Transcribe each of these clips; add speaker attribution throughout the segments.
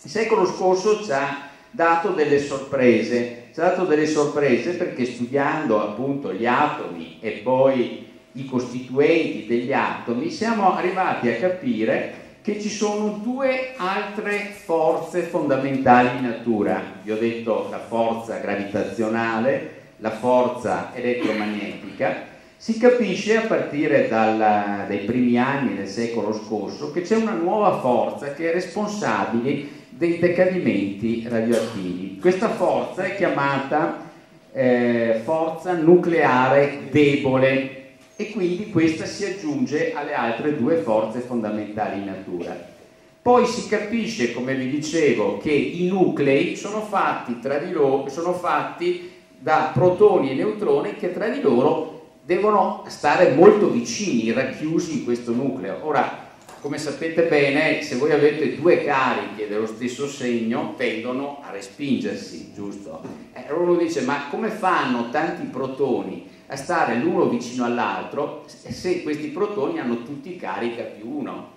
Speaker 1: Il secolo scorso ci ha dato delle sorprese, perché studiando appunto gli atomi e poi i costituenti degli atomi siamo arrivati a capire che ci sono due altre forze fondamentali in natura. Vi ho detto la forza gravitazionale, la forza elettromagnetica. Si capisce a partire dai primi anni del secolo scorso che c'è una nuova forza che è responsabile dei decadimenti radioattivi. Questa forza è chiamata forza nucleare debole, e quindi questa si aggiunge alle altre due forze fondamentali in natura. Poi si capisce, come vi dicevo, che i nuclei sono fatti da protoni e neutroni che tra di loro devono stare molto vicini, racchiusi in questo nucleo. Ora, come sapete bene, se voi avete due cariche dello stesso segno, tendono a respingersi, giusto? Allora uno dice, ma come fanno tanti protoni a stare l'uno vicino all'altro se questi protoni hanno tutti carica più 1?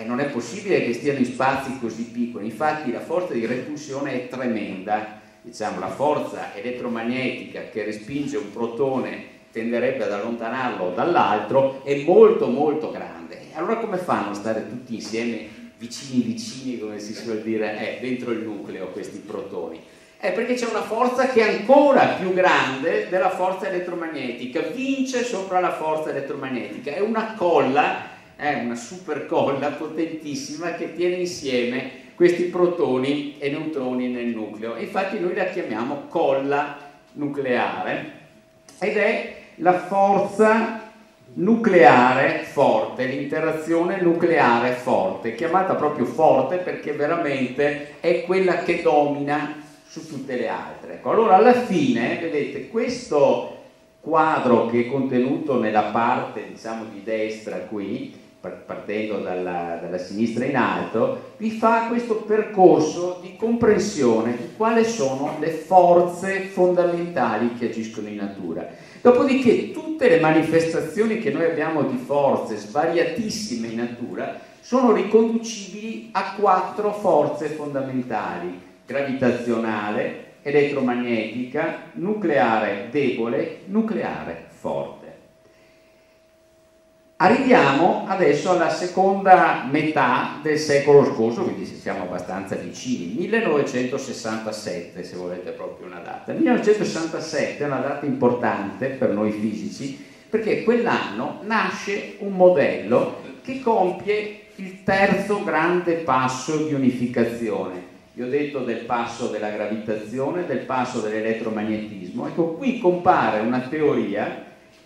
Speaker 1: Non è possibile che stiano in spazi così piccoli. Infatti la forza di repulsione è tremenda. Diciamo, la forza elettromagnetica che respinge un protone tenderebbe ad allontanarlo dall'altro è molto molto grande. Allora come fanno a stare tutti insieme vicini, come si suol dire, dentro il nucleo questi protoni? Perché c'è una forza che è ancora più grande della forza elettromagnetica, vince sopra la forza elettromagnetica, è una colla, una supercolla potentissima che tiene insieme questi protoni e neutroni nel nucleo. Infatti noi la chiamiamo colla nucleare ed è la forza nucleare forte, l'interazione nucleare forte, chiamata proprio forte perché veramente è quella che domina su tutte le altre. Ecco, allora alla fine, vedete, questo quadro che è contenuto nella parte, diciamo, di destra qui, partendo dalla sinistra in alto, vi fa questo percorso di comprensione di quali sono le forze fondamentali che agiscono in natura. Dopodiché tutte le manifestazioni che noi abbiamo di forze svariatissime in natura sono riconducibili a 4 forze fondamentali: gravitazionale, elettromagnetica, nucleare debole, nucleare forte. Arriviamo adesso alla seconda metà del secolo scorso, quindi siamo abbastanza vicini, 1967 se volete proprio una data. 1967 è una data importante per noi fisici perché quell'anno nasce un modello che compie il terzo grande passo di unificazione. Vi ho detto del passo della gravitazione, del passo dell'elettromagnetismo. Ecco, qui compare una teoria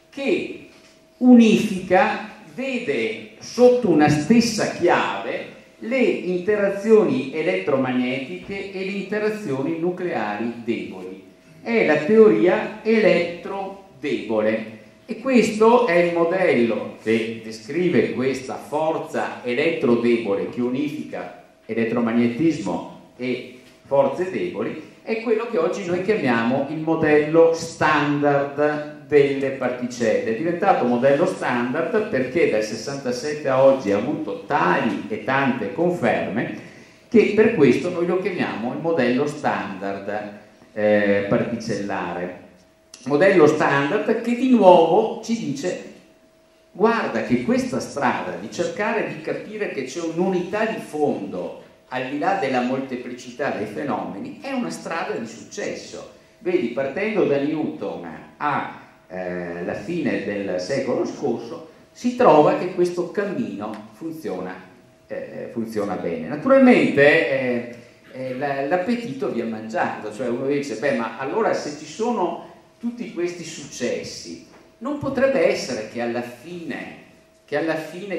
Speaker 1: che unifica, vede sotto una stessa chiave le interazioni elettromagnetiche e le interazioni nucleari deboli. È la teoria elettrodebole e questo è il modello che descrive questa forza elettrodebole che unifica elettromagnetismo e forze deboli. È quello che oggi noi chiamiamo il modello standard delle particelle. È diventato modello standard perché dal 67 a oggi ha avuto tali e tante conferme che per questo noi lo chiamiamo il modello standard particellare. Modello standard che di nuovo ci dice: guarda che questa strada di cercare di capire che c'è un'unità di fondo al di là della molteplicità dei fenomeni è una strada di successo. Vedi, partendo da Newton alla fine del secolo scorso si trova che questo cammino funziona bene. Naturalmente l'appetito vi è mangiato, cioè uno dice: beh, ma allora se ci sono tutti questi successi non potrebbe essere che alla fine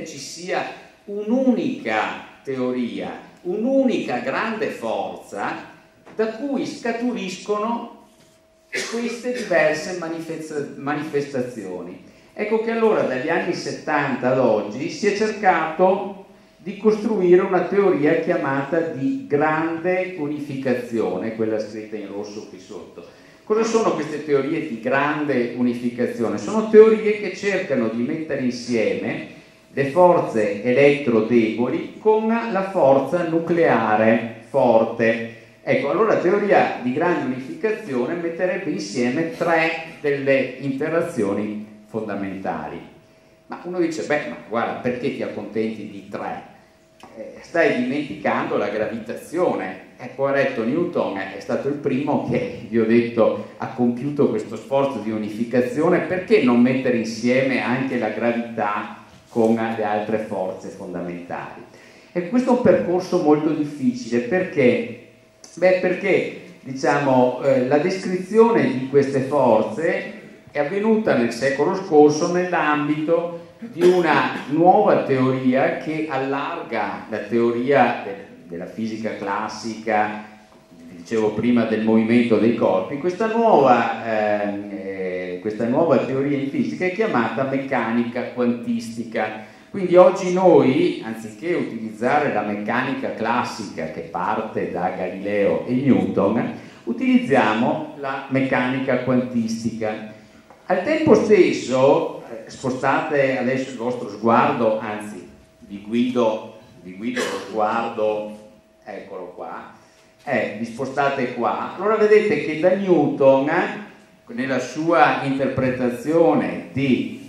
Speaker 1: ci sia un'unica teoria, un'unica grande forza da cui scaturiscono queste diverse manifestazioni. Ecco che allora dagli anni 70 ad oggi si è cercato di costruire una teoria chiamata di grande unificazione, quella scritta in rosso qui sotto. Cosa sono queste teorie di grande unificazione? Sono teorie che cercano di mettere insieme le forze elettrodeboli con la forza nucleare forte. Ecco, allora la teoria di grande unificazione metterebbe insieme tre delle interazioni fondamentali. Ma uno dice, beh, ma guarda, perché ti accontenti di tre? Stai dimenticando la gravitazione. Poveretto Newton è stato il primo che, vi ho detto, ha compiuto questo sforzo di unificazione. Perché non mettere insieme anche la gravità con le altre forze fondamentali? E questo è un percorso molto difficile, perché? Beh, perché diciamo, la descrizione di queste forze è avvenuta nel secolo scorso nell'ambito di una nuova teoria che allarga la teoria della fisica classica, dicevo prima, del movimento dei corpi. Questa nuova teoria in fisica è chiamata meccanica quantistica. Quindi oggi noi, anziché utilizzare la meccanica classica che parte da Galileo e Newton, utilizziamo la meccanica quantistica. Al tempo stesso, spostate adesso il vostro sguardo, anzi vi guido lo sguardo, eccolo qua, vi spostate qua, allora vedete che da Newton, nella sua interpretazione di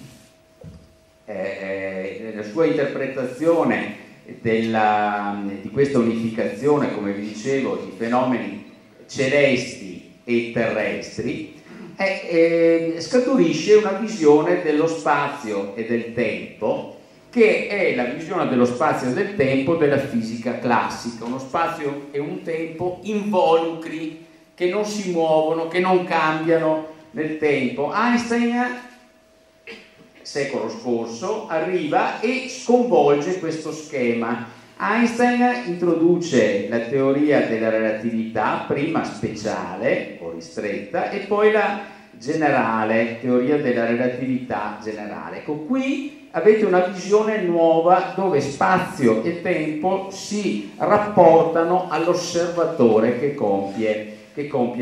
Speaker 1: questa unificazione, come vi dicevo, di fenomeni celesti e terrestri, scaturisce una visione dello spazio e del tempo che è la visione dello spazio e del tempo della fisica classica, uno spazio e un tempo involucri che non si muovono, che non cambiano nel tempo. Einstein, secolo scorso, arriva e sconvolge questo schema. Einstein introduce la teoria della relatività, prima speciale o ristretta e poi la generale, teoria della relatività generale. Ecco, qui avete una visione nuova dove spazio e tempo si rapportano all'osservatore che compie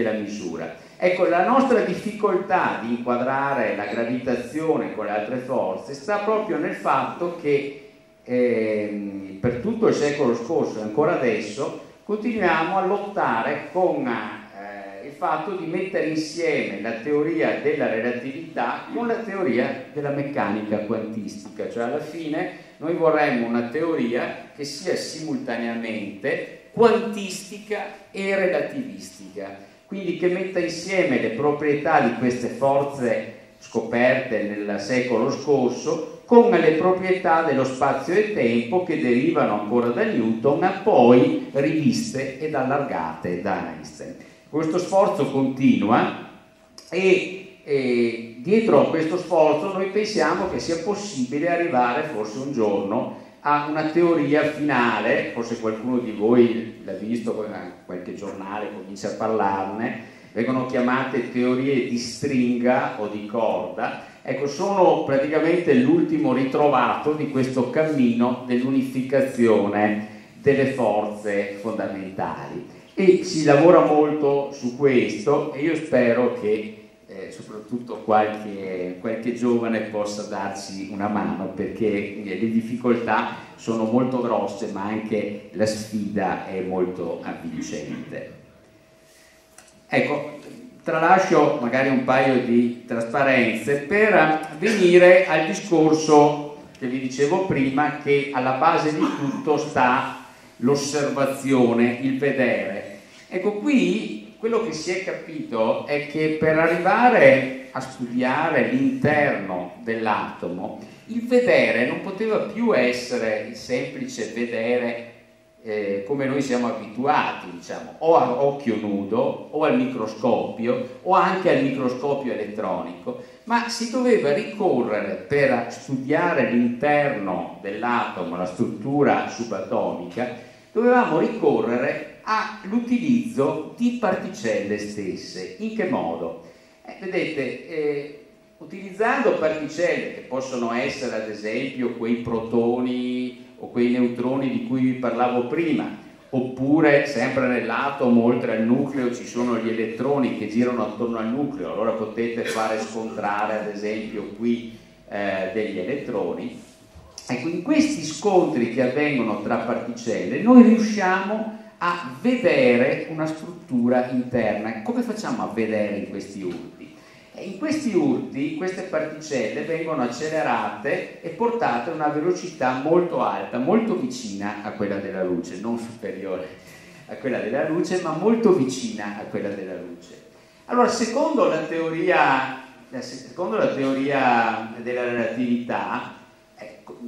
Speaker 1: la misura. Ecco, la nostra difficoltà di inquadrare la gravitazione con le altre forze sta proprio nel fatto che per tutto il secolo scorso e ancora adesso continuiamo a lottare con il fatto di mettere insieme la teoria della relatività con la teoria della meccanica quantistica, cioè alla fine noi vorremmo una teoria che sia simultaneamente quantistica e relativistica, quindi che metta insieme le proprietà di queste forze scoperte nel secolo scorso con le proprietà dello spazio e tempo che derivano ancora da Newton, ma poi riviste ed allargate da Einstein. Questo sforzo continua e dietro a questo sforzo noi pensiamo che sia possibile arrivare forse un giorno a una teoria finale, forse qualcuno di voi l'ha visto, qualche giornale comincia a parlarne, vengono chiamate teorie di stringa o di corda. Ecco, sono praticamente l'ultimo ritrovato di questo cammino dell'unificazione delle forze fondamentali. E si lavora molto su questo e io spero che soprattutto qualche giovane possa darci una mano, perché le difficoltà sono molto grosse, ma anche la sfida è molto avvincente. Ecco, tralascio magari un paio di trasparenze per venire al discorso che vi dicevo prima, che alla base di tutto sta l'osservazione, il vedere. Ecco, qui quello che si è capito è che per arrivare a studiare l'interno dell'atomo, il vedere non poteva più essere il semplice vedere come noi siamo abituati, diciamo, o a occhio nudo o al microscopio o anche al microscopio elettronico, ma si doveva ricorrere per studiare l'interno dell'atomo, la struttura subatomica, dovevamo ricorrere all'utilizzo di particelle stesse. In che modo? Vedete, utilizzando particelle che possono essere ad esempio quei protoni o quei neutroni di cui vi parlavo prima, oppure sempre nell'atomo oltre al nucleo ci sono gli elettroni che girano attorno al nucleo, allora potete fare scontrare ad esempio qui degli elettroni. Ecco, in questi scontri che avvengono tra particelle noi riusciamo a vedere una struttura interna. Come facciamo a vedere in questi urti? In questi urti queste particelle vengono accelerate e portate a una velocità molto alta, molto vicina a quella della luce, non superiore a quella della luce, ma molto vicina a quella della luce. Allora, secondo la teoria della relatività,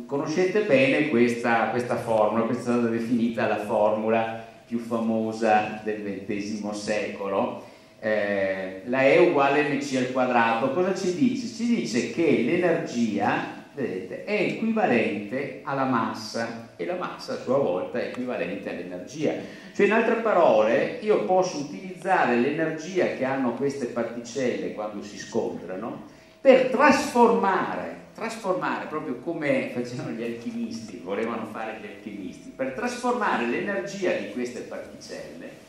Speaker 1: conoscete bene questa formula, questa è stata definita la formula più famosa del XX secolo, la E uguale mc al quadrato. Cosa ci dice? Ci dice che l'energia, vedete, è equivalente alla massa e la massa a sua volta è equivalente all'energia. Cioè, in altre parole, io posso utilizzare l'energia che hanno queste particelle quando si scontrano per trasformare proprio come facevano gli alchimisti, volevano fare gli alchimisti, per trasformare l'energia di queste particelle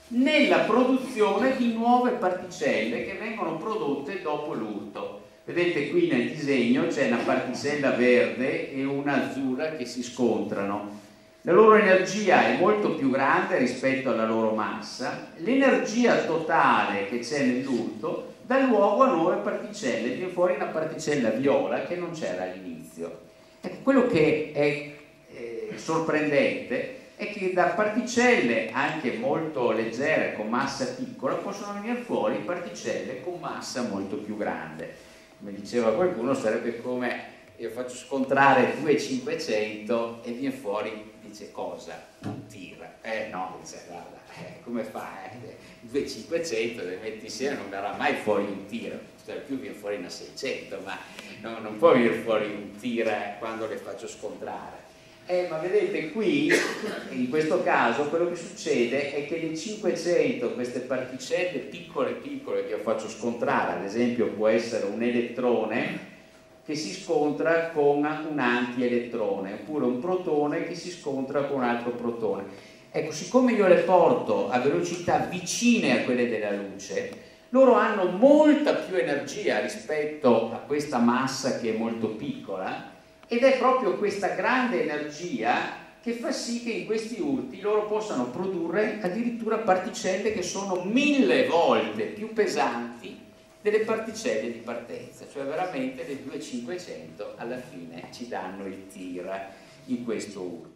Speaker 1: nella produzione di nuove particelle che vengono prodotte dopo l'urto. Vedete qui nel disegno c'è una particella verde e una azzurra che si scontrano. La loro energia è molto più grande rispetto alla loro massa, l'energia totale che c'è nell'urto dà luogo a nuove particelle, viene fuori una particella viola che non c'era all'inizio. Ecco, quello che è sorprendente è che da particelle anche molto leggere, con massa piccola, possono venire fuori particelle con massa molto più grande. Come diceva qualcuno, sarebbe come io faccio scontrare 2.500 e viene fuori, dice cosa? Un tir. No, dice, guarda, come fa? 2.500 le metti insieme, non verrà mai fuori un tir, più viene fuori una 600, ma non può venire fuori un tir quando le faccio scontrare. Ma vedete qui, in questo caso, quello che succede è che le 500, queste particelle piccole piccole che io faccio scontrare, ad esempio può essere un elettrone che si scontra con un antielettrone, oppure un protone che si scontra con un altro protone. Ecco, siccome io le porto a velocità vicine a quelle della luce, loro hanno molta più energia rispetto a questa massa che è molto piccola, ed è proprio questa grande energia che fa sì che in questi urti loro possano produrre addirittura particelle che sono 1000 volte più pesanti delle particelle di partenza, cioè veramente le 2500 alla fine ci danno il tir in questo urto.